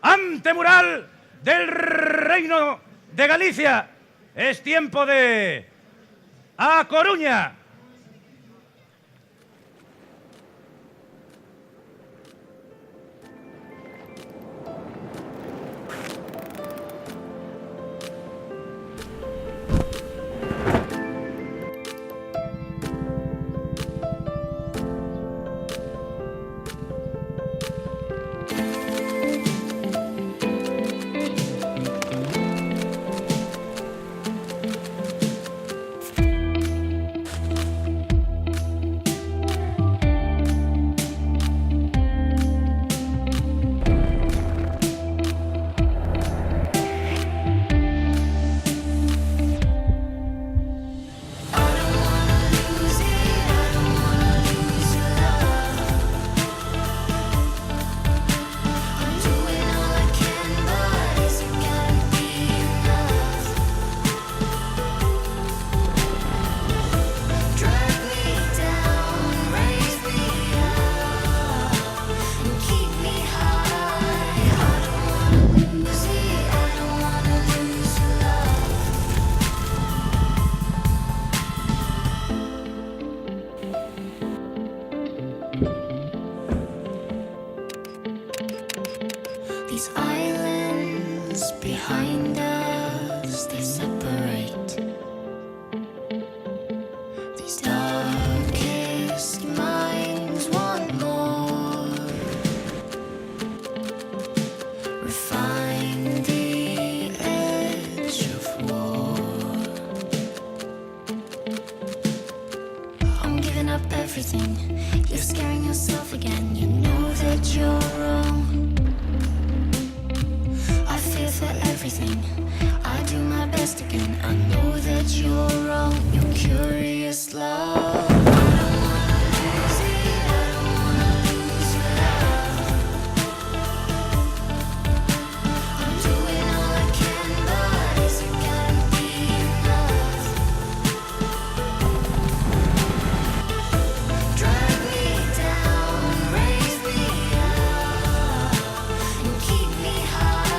antemural del Reino de Galicia. Es tiempo de A Coruña. These islands behind us, they separate. These darkest minds want more. Refine the edge of war. I'm giving up everything. You're scaring yourself again. You know that you're wrong. For everything, I do my best again. I know that you're wrong. You're curious, love. I don't wanna lose it. I don't wanna lose your love. I'm doing all I can, but is it gonna be enough? Drag me down, raise me up, and keep me high.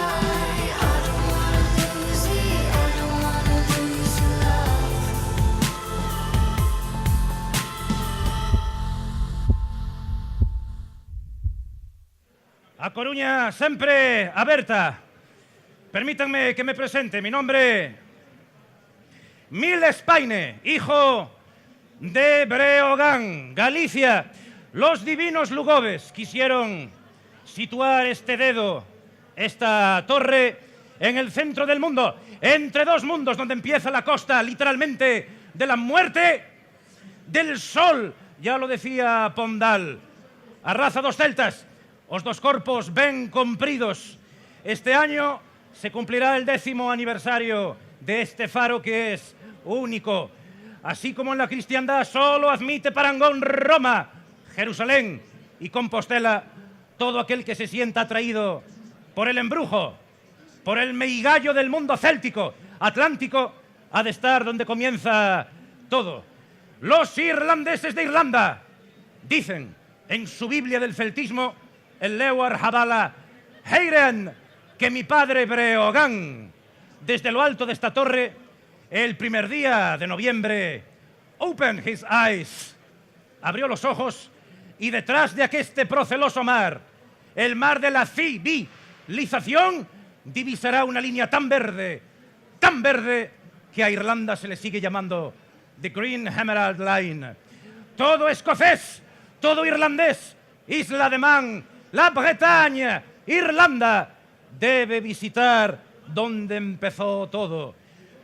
A Coruña sempre aberta. Permítanme que me presente. Mi nombre, Mil Espaine, hijo de Breogán, Galicia. Los divinos Lugoves quisieron situar este dedo, esta torre, en el centro del mundo, entre dos mundos, donde empieza la costa, literalmente, de la muerte, del sol. Ya lo decía Pondal. A raza dos celtas, os dos corpos ben compridos. Este año se cumplirá el 10º aniversario de este faro que es único. Así como en la cristiandad solo admite parangón Roma, Jerusalén y Compostela, todo aquel que se sienta atraído por el embrujo, por el meigallo del mundo céltico, atlántico, ha de estar donde comienza todo. Los irlandeses de Irlanda dicen en su Biblia del celtismo, el Lewar Hadala Heiren, que mi padre Breogán, desde lo alto de esta torre, el primer día de noviembre, opened his eyes, abrió los ojos, y detrás de aqueste proceloso mar, el mar de la civilización, divisará una línea tan verde, que a Irlanda se le sigue llamando The Green Emerald Line. Todo escocés, todo irlandés, Isla de Man, la Bretaña, Irlanda, debe visitar donde empezó todo.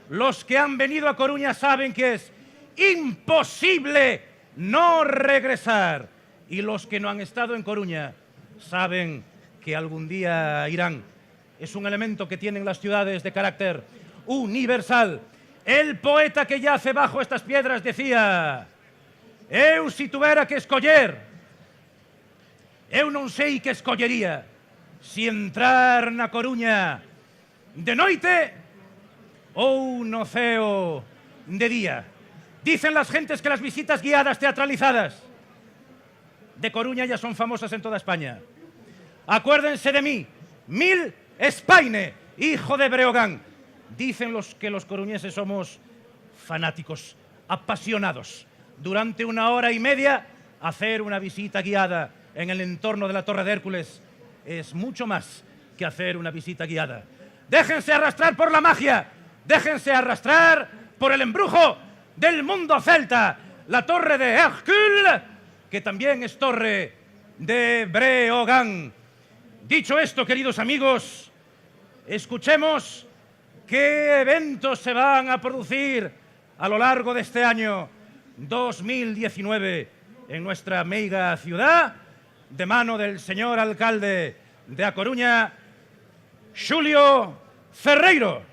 Los que han venido a Coruña saben que es imposible no regresar. Y los que no han estado en Coruña saben que algún día irán. Es un elemento que tienen las ciudades de carácter universal. El poeta que yace bajo estas piedras decía: eu si tuvera que escoller, eu non sei que escollería, si entrar na Coruña de noite ou no ceo de día. Dicen las gentes que las visitas guiadas teatralizadas de Coruña ya son famosas en toda España. Acuérdense de mí Mil Espaine, hijo de Breogán. Dicen que los coruñeses somos fanáticos, apasionados. Durante 1 hora y media, hacer una visita guiada en el entorno de la Torre de Hércules es mucho más que hacer una visita guiada. Déjense arrastrar por la magia, déjense arrastrar por el embrujo del mundo celta, la Torre de Hércules, que también es Torre de Breogán. Dicho esto, queridos amigos, escuchemos qué eventos se van a producir a lo largo de este año 2019 en nuestra meiga ciudad, de mano del señor alcalde de A Coruña, Xulio Ferreiro.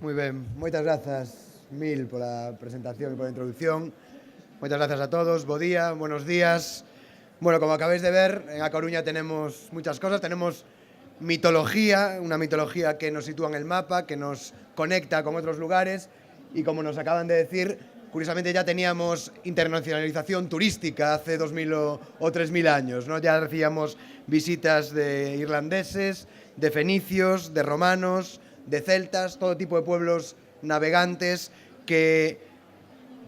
Moi ben, moitas grazas, Mil, pola presentación e pola introducción. Moitas grazas a todos, bo día, buenos días. Bueno, como acabáis de ver, en A Coruña tenemos muchas cosas. Tenemos mitología, una mitología que nos sitúa en el mapa, que nos conecta con otros lugares y, como nos acaban de decir, curiosamente ya teníamos internacionalización turística hace 2000 o 3000 años, ¿no? Ya recibíamos visitas de irlandeses, de fenicios, de romanos, de celtas, todo tipo de pueblos navegantes que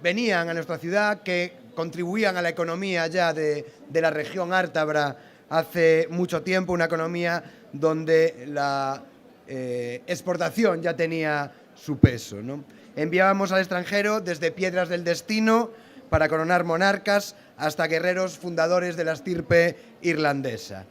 venían a nuestra ciudad, que contribuían a la economía ya de la región ártabra hace mucho tiempo, una economía donde la exportación ya tenía su peso, ¿no? Enviábamos al extranjero desde piedras del destino para coronar monarcas hasta guerreros fundadores de la estirpe irlandesa.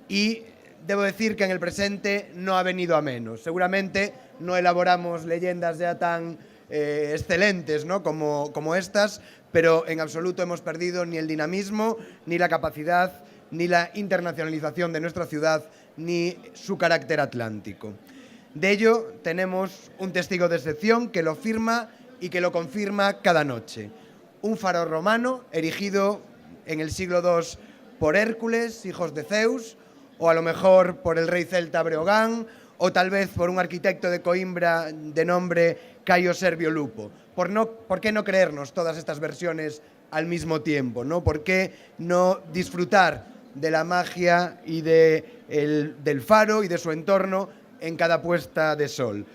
Y debo decir que en el presente no ha venido a menos. Seguramente no elaboramos leyendas ya tan excelentes, ¿no?, como estas, pero en absoluto hemos perdido ni el dinamismo, ni la capacidad, ni la internacionalización de nuestra ciudad, ni su carácter atlántico. De ello tenemos un testigo de excepción que lo firma y que lo confirma cada noche. Un faro romano erigido en el siglo II por Hércules, hijos de Zeus, o a lo mejor por el rey celta Breogán, o tal vez por un arquitecto de Coimbra de nombre Caio Servio Lupo. ¿Por qué no creernos todas estas versiones al mismo tiempo, ¿no? ¿Por qué no disfrutar de la magia y del faro y de su entorno en cada puesta de sol?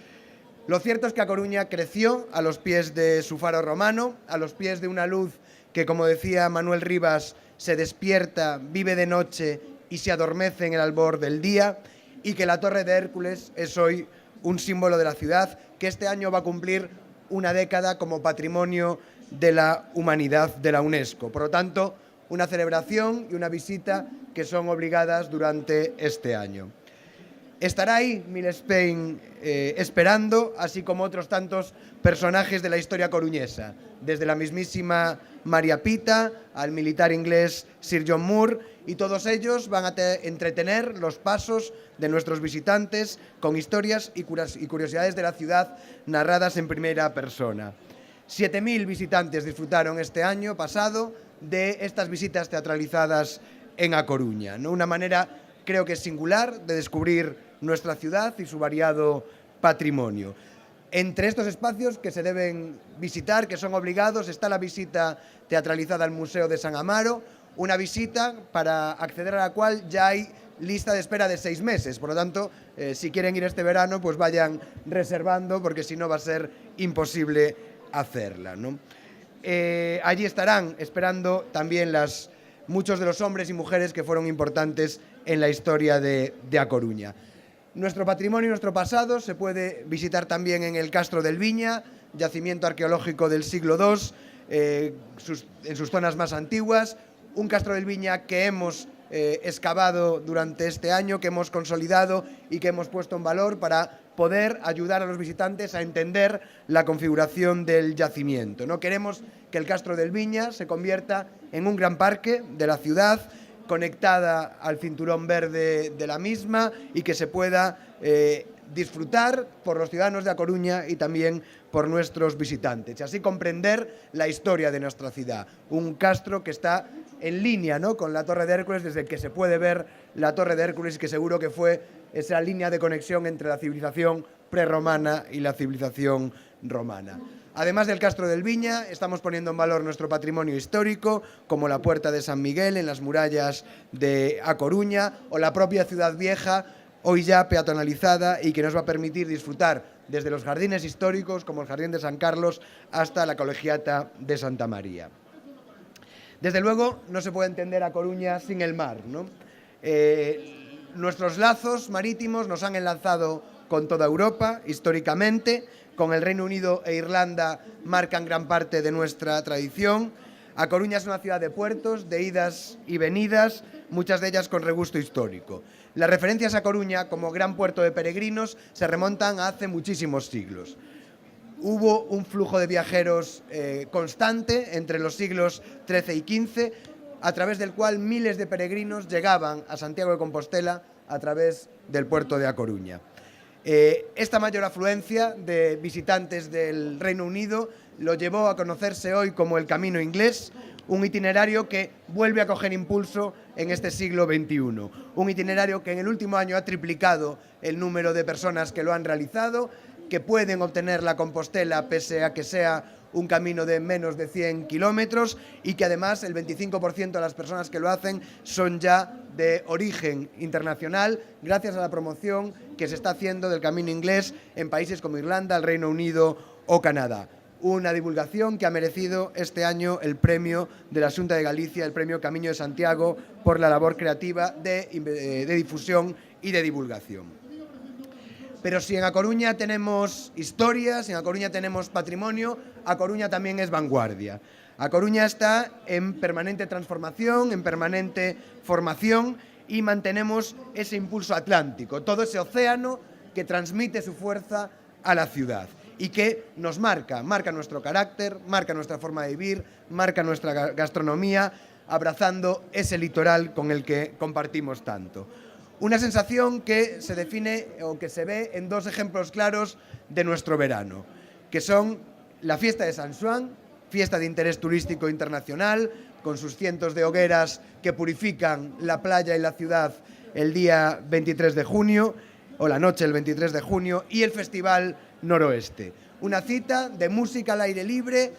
Lo cierto es que A Coruña creció a los pies de su faro romano, a los pies de una luz que, como decía Manuel Rivas, se despierta, vive de noche y se adormece en el albor del día, y que la Torre de Hércules es hoy un símbolo de la ciudad, que este año va a cumplir una década como Patrimonio de la Humanidad de la UNESCO. Por lo tanto, una celebración y una visita que son obligadas durante este año. Estará ahí Mil Espaine esperando, así como otros tantos personajes de la historia coruñesa, desde la mismísima María Pita al militar inglés Sir John Moore, y todos ellos van a entretener los pasos de nuestros visitantes con historias y curiosidades de la ciudad narradas en primera persona. 7000 visitantes disfrutaron este año pasado de estas visitas teatralizadas en A Coruña, ¿no? Una manera, creo que singular, de descubrir nuestra ciudad y su variado patrimonio. Entre estos espacios que se deben visitar, que son obligados, está la visita teatralizada al Museo de San Amaro, una visita para acceder a la cual ya hay lista de espera de 6 meses. Por lo tanto, si quieren ir este verano, pues vayan reservando, porque si no va a ser imposible hacerla, ¿no? Allí estarán esperando también muchos de los hombres y mujeres que fueron importantes en la historia de A Coruña. Nuestro patrimonio y nuestro pasado se puede visitar también en el Castro del Viña, yacimiento arqueológico del siglo II, en sus zonas más antiguas. Un Castro del Viña que hemos excavado durante este año, que hemos consolidado y que hemos puesto en valor para poder ayudar a los visitantes a entender la configuración del yacimiento, ¿no? Queremos que el Castro del Viña se convierta en un gran parque de la ciudad, conectada al cinturón verde de la misma, y que se pueda disfrutar por los ciudadanos de A Coruña y también por nuestros visitantes, y así comprender la historia de nuestra ciudad. Un castro que está en línea, ¿no?, con la Torre de Hércules, desde que se puede ver la Torre de Hércules, que seguro que fue esa línea de conexión entre la civilización prerromana y la civilización romana. Además del Castro del Viña, estamos poniendo en valor nuestro patrimonio histórico, como la Puerta de San Miguel en las murallas de A Coruña, o la propia Ciudad Vieja, hoy ya peatonalizada y que nos va a permitir disfrutar desde los jardines históricos, como el Jardín de San Carlos, hasta la Colegiata de Santa María. Desde luego, no se puede entender A Coruña sin el mar, ¿no? Nuestros lazos marítimos nos han enlazado con toda Europa, históricamente. Con el Reino Unido e Irlanda marcan gran parte de nuestra tradición. A Coruña es una ciudad de puertos, de idas y venidas, muchas de ellas con regusto histórico. Las referencias a Coruña como gran puerto de peregrinos se remontan a hace muchísimos siglos. Hubo un flujo de viajeros constante entre los siglos XIII y XV, a través del cual miles de peregrinos llegaban a Santiago de Compostela a través del puerto de A Coruña. Esta mayor afluencia de visitantes del Reino Unido lo llevó a conocerse hoy como el Camino Inglés, un itinerario que vuelve a coger impulso en este siglo XXI. Un itinerario que en el último año ha triplicado el número de personas que lo han realizado, que pueden obtener la Compostela pese a que sea un camino de menos de 100 kilómetros y que además el 25% de las personas que lo hacen son ya de origen internacional gracias a la promoción que se está haciendo del Camino Inglés en países como Irlanda, el Reino Unido o Canadá. Una divulgación que ha merecido este año el premio de la Xunta de Galicia, el premio Camiño de Santiago, por la labor creativa de difusión y de divulgación. Pero si en A Coruña tenemos historia, si en A Coruña tenemos patrimonio, A Coruña también es vanguardia. A Coruña está en permanente transformación, en permanente formación y mantenemos ese impulso atlántico, todo ese océano que transmite su fuerza a la ciudad y que nos marca nuestro carácter, marca nuestra forma de vivir, marca nuestra gastronomía, abrazando ese litoral con el que compartimos tanto. Una sensación que se define o que se ve en dos ejemplos claros de nuestro verano, que son la fiesta de San Xoán, fiesta de interés turístico internacional, con sus cientos de hogueras que purifican la playa y la ciudad el día 23 de junio, o la noche del 23 de junio, y el Festival Noroeste. Una cita de música al aire libre,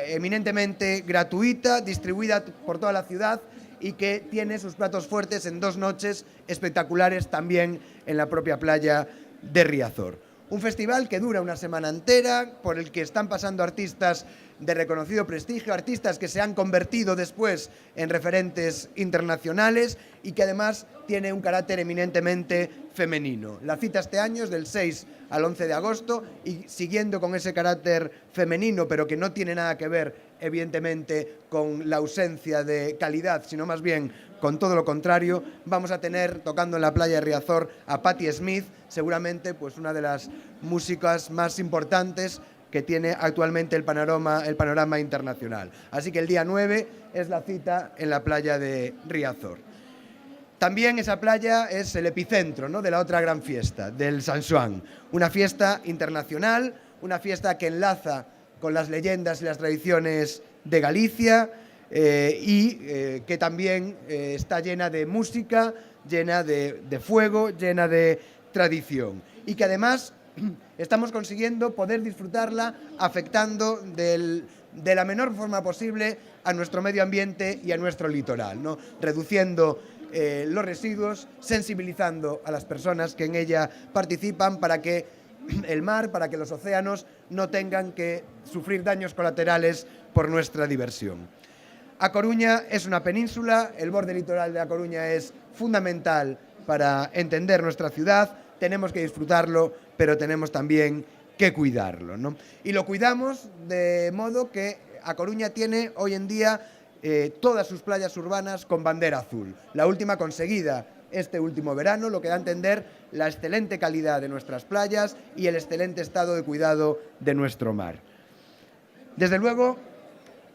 eminentemente gratuita, distribuida por toda la ciudad, y que tiene sus platos fuertes en dos noches espectaculares también en la propia playa de Riazor. Un festival que dura una semana entera, por el que están pasando artistas de reconocido prestigio, artistas que se han convertido después en referentes internacionales y que además tiene un carácter eminentemente femenino. La cita este año es del 6 al 11 de agosto y siguiendo con ese carácter femenino, pero que no tiene nada que ver, evidentemente, con la ausencia de calidad, sino más bien con todo lo contrario, vamos a tener tocando en la playa de Riazor a Patti Smith, seguramente pues una de las músicas más importantes que tiene actualmente el panorama internacional. Así que el día 9 es la cita en la playa de Riazor. También esa playa es el epicentro, ¿no?, de la otra gran fiesta, del San Xoán. Una fiesta internacional, una fiesta que enlaza con las leyendas y las tradiciones de Galicia que también está llena de música, llena de fuego, llena de tradición. Y que además estamos consiguiendo poder disfrutarla afectando de la menor forma posible a nuestro medio ambiente y a nuestro litoral, ¿no?, reduciendo los residuos, sensibilizando a las personas que en ella participan para que el mar, para que los océanos no tengan que sufrir daños colaterales por nuestra diversión. A Coruña es una península, el borde litoral de A Coruña es fundamental para entender nuestra ciudad, tenemos que disfrutarlo, pero tenemos también que cuidarlo, ¿no? Y lo cuidamos de modo que A Coruña tiene hoy en día todas sus playas urbanas con bandera azul, la última conseguida este último verano, lo que da a entender la excelente calidad de nuestras playas y el excelente estado de cuidado de nuestro mar. Desde luego,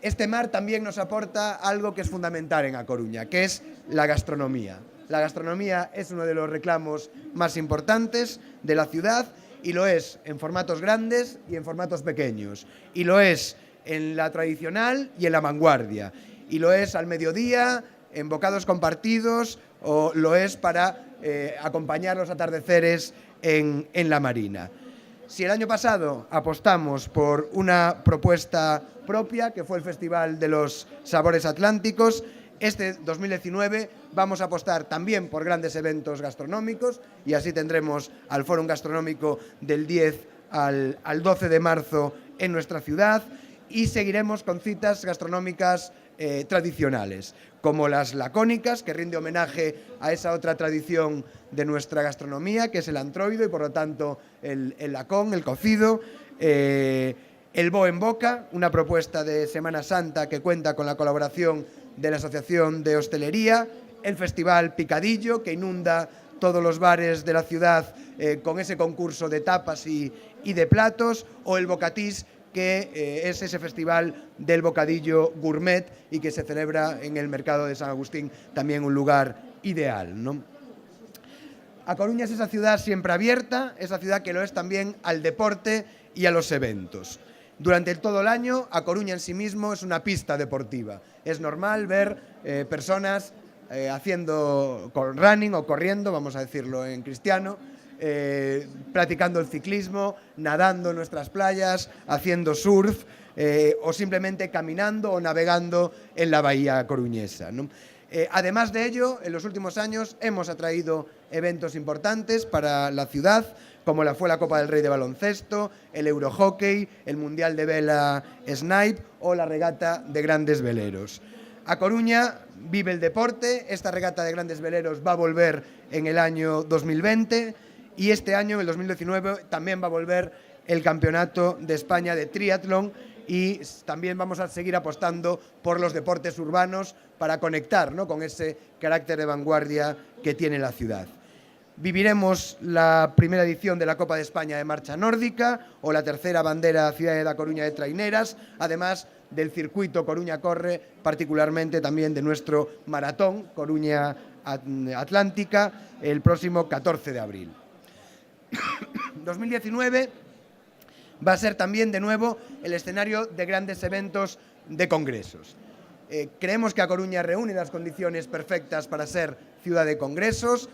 este mar también nos aporta algo que es fundamental en A Coruña, que es la gastronomía. La gastronomía es uno de los reclamos más importantes de la ciudad y lo es en formatos grandes y en formatos pequeños. Y lo es en la tradicional y en la vanguardia. Y lo es al mediodía, en bocados compartidos, o lo es para acompañar los atardeceres en la marina. Si el año pasado apostamos por una propuesta propia, que fue el Festival de los Sabores Atlánticos, este 2019 vamos a apostar también por grandes eventos gastronómicos y así tendremos al Fórum Gastronómico del 10 al 12 de marzo en nuestra ciudad y seguiremos con citas gastronómicas tradicionales, como las lacónicas, que rinde homenaje a esa otra tradición de nuestra gastronomía, que es el antroido y por lo tanto el lacón, el cocido, el bo en boca, una propuesta de Semana Santa que cuenta con la colaboración de la Asociación de Hostelería, el Festival Picadillo, que inunda todos los bares de la ciudad con ese concurso de tapas y de platos, o el Bocatís, que es ese festival del bocadillo gourmet y que se celebra en el mercado de San Agustín, también un lugar ideal, ¿no? A Coruña es esa ciudad siempre abierta, esa ciudad que lo es también al deporte y a los eventos. Durante todo el año, A Coruña en sí mismo es una pista deportiva. Es normal ver personas haciendo running o corriendo, vamos a decirlo en cristiano, practicando el ciclismo, nadando en nuestras playas, haciendo surf o simplemente caminando o navegando en la bahía coruñesa, ¿no? Además de ello, en los últimos años hemos atraído eventos importantes para la ciudad, como fue la Copa del Rey de baloncesto, el Eurohockey, el Mundial de Vela Snipe o la regata de grandes veleros. A Coruña vive el deporte, esta regata de grandes veleros va a volver en el año 2020 y este año, en el 2019, también va a volver el Campeonato de España de Triatlón y también vamos a seguir apostando por los deportes urbanos para conectar, ¿no?, con ese carácter de vanguardia que tiene la ciudad. Viviremos la primera edición de la Copa de España de Marcha Nórdica o la tercera bandera Ciudad de La Coruña de Traineras, además del circuito Coruña Corre, particularmente también de nuestro maratón Coruña Atlántica el próximo 14 de abril. 2019 va a ser también de nuevo el escenario de grandes eventos de congresos. Creemos que A Coruña reúne las condiciones perfectas para ser ciudad de congresos,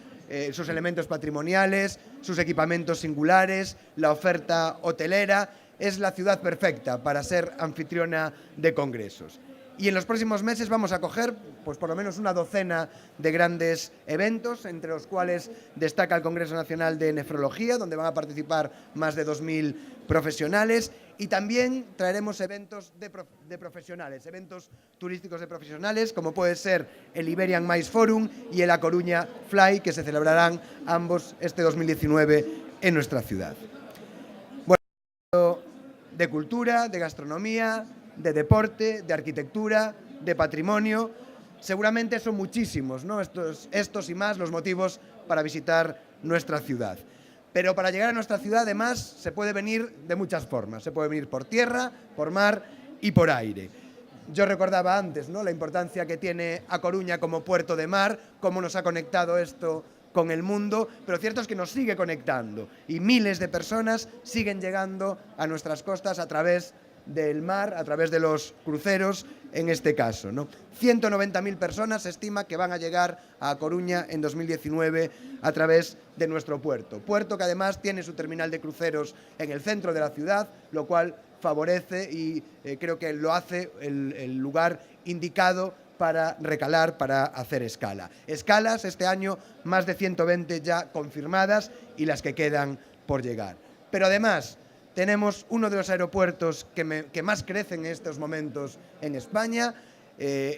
sus elementos patrimoniales, sus equipamientos singulares, la oferta hotelera. Es la ciudad perfecta para ser anfitriona de congresos. Y en los próximos meses vamos a acoger pues por lo menos una docena de grandes eventos, entre los cuales destaca el Congreso Nacional de Nefrología, donde van a participar más de 2.000 profesionales, y también traeremos eventos de profesionales, eventos turísticos de profesionales, como puede ser el Iberian Mice Forum y el A Coruña Fly, que se celebrarán ambos este 2019 en nuestra ciudad. Bueno, de cultura, de gastronomía, de deporte, de arquitectura, de patrimonio. Seguramente son muchísimos, ¿no?, estos y más los motivos para visitar nuestra ciudad. Pero para llegar a nuestra ciudad, además, se puede venir de muchas formas. Se puede venir por tierra, por mar y por aire. Yo recordaba antes, ¿no?, la importancia que tiene A Coruña como puerto de mar, cómo nos ha conectado esto con el mundo, pero cierto es que nos sigue conectando y miles de personas siguen llegando a nuestras costas a través del mar, a través de los cruceros, en este caso, ¿no? 190.000 personas se estima que van a llegar a Coruña en 2019 a través de nuestro puerto. Puerto que además tiene su terminal de cruceros en el centro de la ciudad, lo cual favorece y creo que lo hace el lugar indicado para recalar, para hacer escala. Escalas este año, más de 120 ya confirmadas y las que quedan por llegar. Pero además tenemos uno de los aeropuertos que más crecen en estos momentos en España.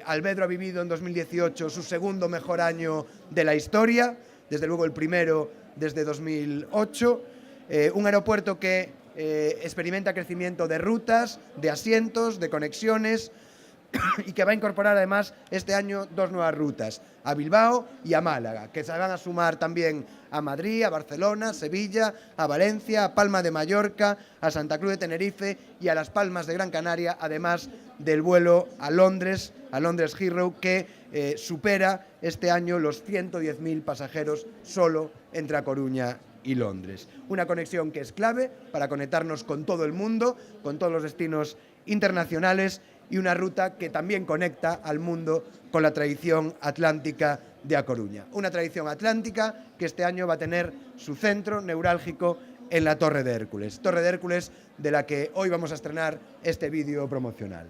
Albedro ha vivido en 2018 su segundo mejor año de la historia, desde luego el primero desde 2008. Un aeropuerto que experimenta crecimiento de rutas, de asientos, de conexiones y que va a incorporar además este año 2 nuevas rutas, a Bilbao y a Málaga, que se van a sumar también a Madrid, a Barcelona, Sevilla, a Valencia, a Palma de Mallorca, a Santa Cruz de Tenerife y a Las Palmas de Gran Canaria, además del vuelo a Londres Heathrow, que supera este año los 110.000 pasajeros solo entre A Coruña y Londres. Una conexión que es clave para conectarnos con todo el mundo, con todos los destinos internacionales, y una ruta que también conecta al mundo con la tradición atlántica de A Coruña. Una tradición atlántica que este año va a tener su centro neurálgico en la Torre de Hércules. Torre de Hércules de la que hoy vamos a estrenar este vídeo promocional.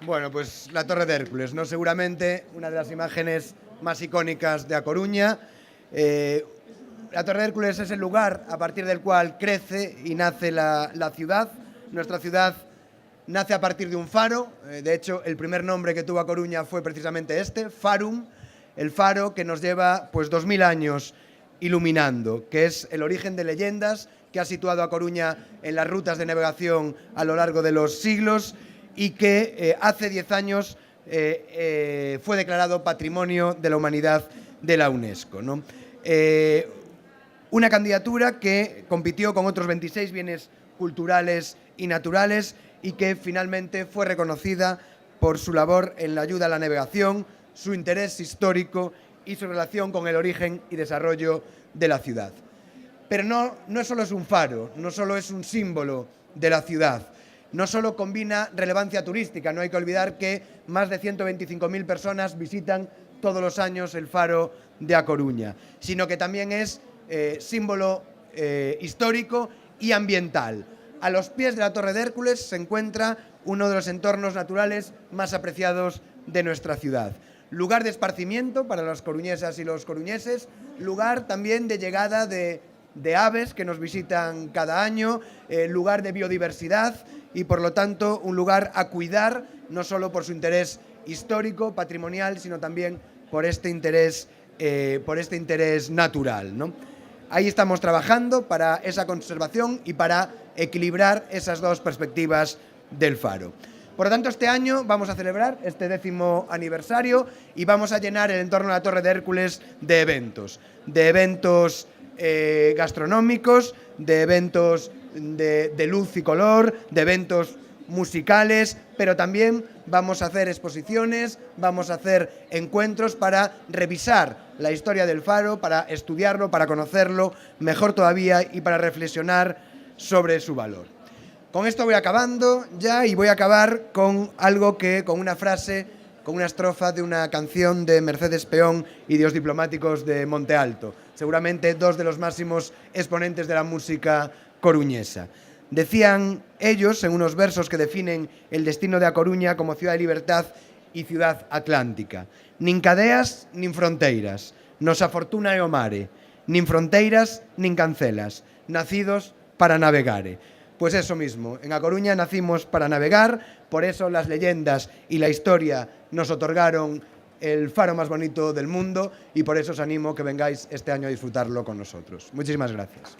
Bueno, pues la Torre de Hércules, ¿no? Seguramente una de las imágenes más icónicas de A Coruña. La Torre de Hércules es el lugar a partir del cual crece y nace la ciudad. Nuestra ciudad nace a partir de un faro. De hecho, el primer nombre que tuvo A Coruña fue precisamente este, Farum, el faro que nos lleva pues 2000 años iluminando, que es el origen de leyendas que ha situado A Coruña en las rutas de navegación a lo largo de los siglos y que hace 10 años fue declarado Patrimonio de la Humanidad de la UNESCO, ¿no? Una candidatura que compitió con otros 26 bienes culturales y naturales y que finalmente fue reconocida por su labor en la ayuda a la navegación, su interés histórico y su relación con el origen y desarrollo de la ciudad. Pero no solo es un faro, no solo es un símbolo de la ciudad, no solo combina relevancia turística, no hay que olvidar que más de 125.000 personas visitan todos los años el faro de A Coruña, sino que también es símbolo histórico y ambiental. A los pies de la Torre de Hércules se encuentra uno de los entornos naturales más apreciados de nuestra ciudad. Lugar de esparcimiento para las coruñesas y los coruñeses, lugar también de llegada de aves que nos visitan cada año, lugar de biodiversidad y, por lo tanto, un lugar a cuidar, no solo por su interés histórico, patrimonial, sino también por este interés natural, ¿no? Ahí estamos trabajando para esa conservación y para equilibrar esas dos perspectivas del faro. Por lo tanto, este año vamos a celebrar este 10º aniversario y vamos a llenar el entorno de la Torre de Hércules de eventos gastronómicos, de eventos de luz y color, de eventos musicales, pero también vamos a hacer exposiciones, vamos a hacer encuentros para revisar la historia del faro, para estudiarlo, para conocerlo mejor todavía y para reflexionar sobre su valor. Con esto voy acabando ya y voy a acabar con con una frase, con una estrofa de una canción de Mercedes Peón y de los Diplomáticos de Monte Alto, seguramente dos de los máximos exponentes de la música coruñesa. Decían ellos, en unos versos que definen el destino de A Coruña como ciudad de libertad y ciudad atlántica: nin cadeas nin fronteiras, nos afortuna e o mare, nin fronteiras nin cancelas, nacidos para navegare. Pues eso mismo, en A Coruña nacimos para navegar, por eso las leyendas y la historia nos otorgaron el faro más bonito del mundo y por eso os animo que vengáis este año a disfrutarlo con nosotros. Muchísimas gracias.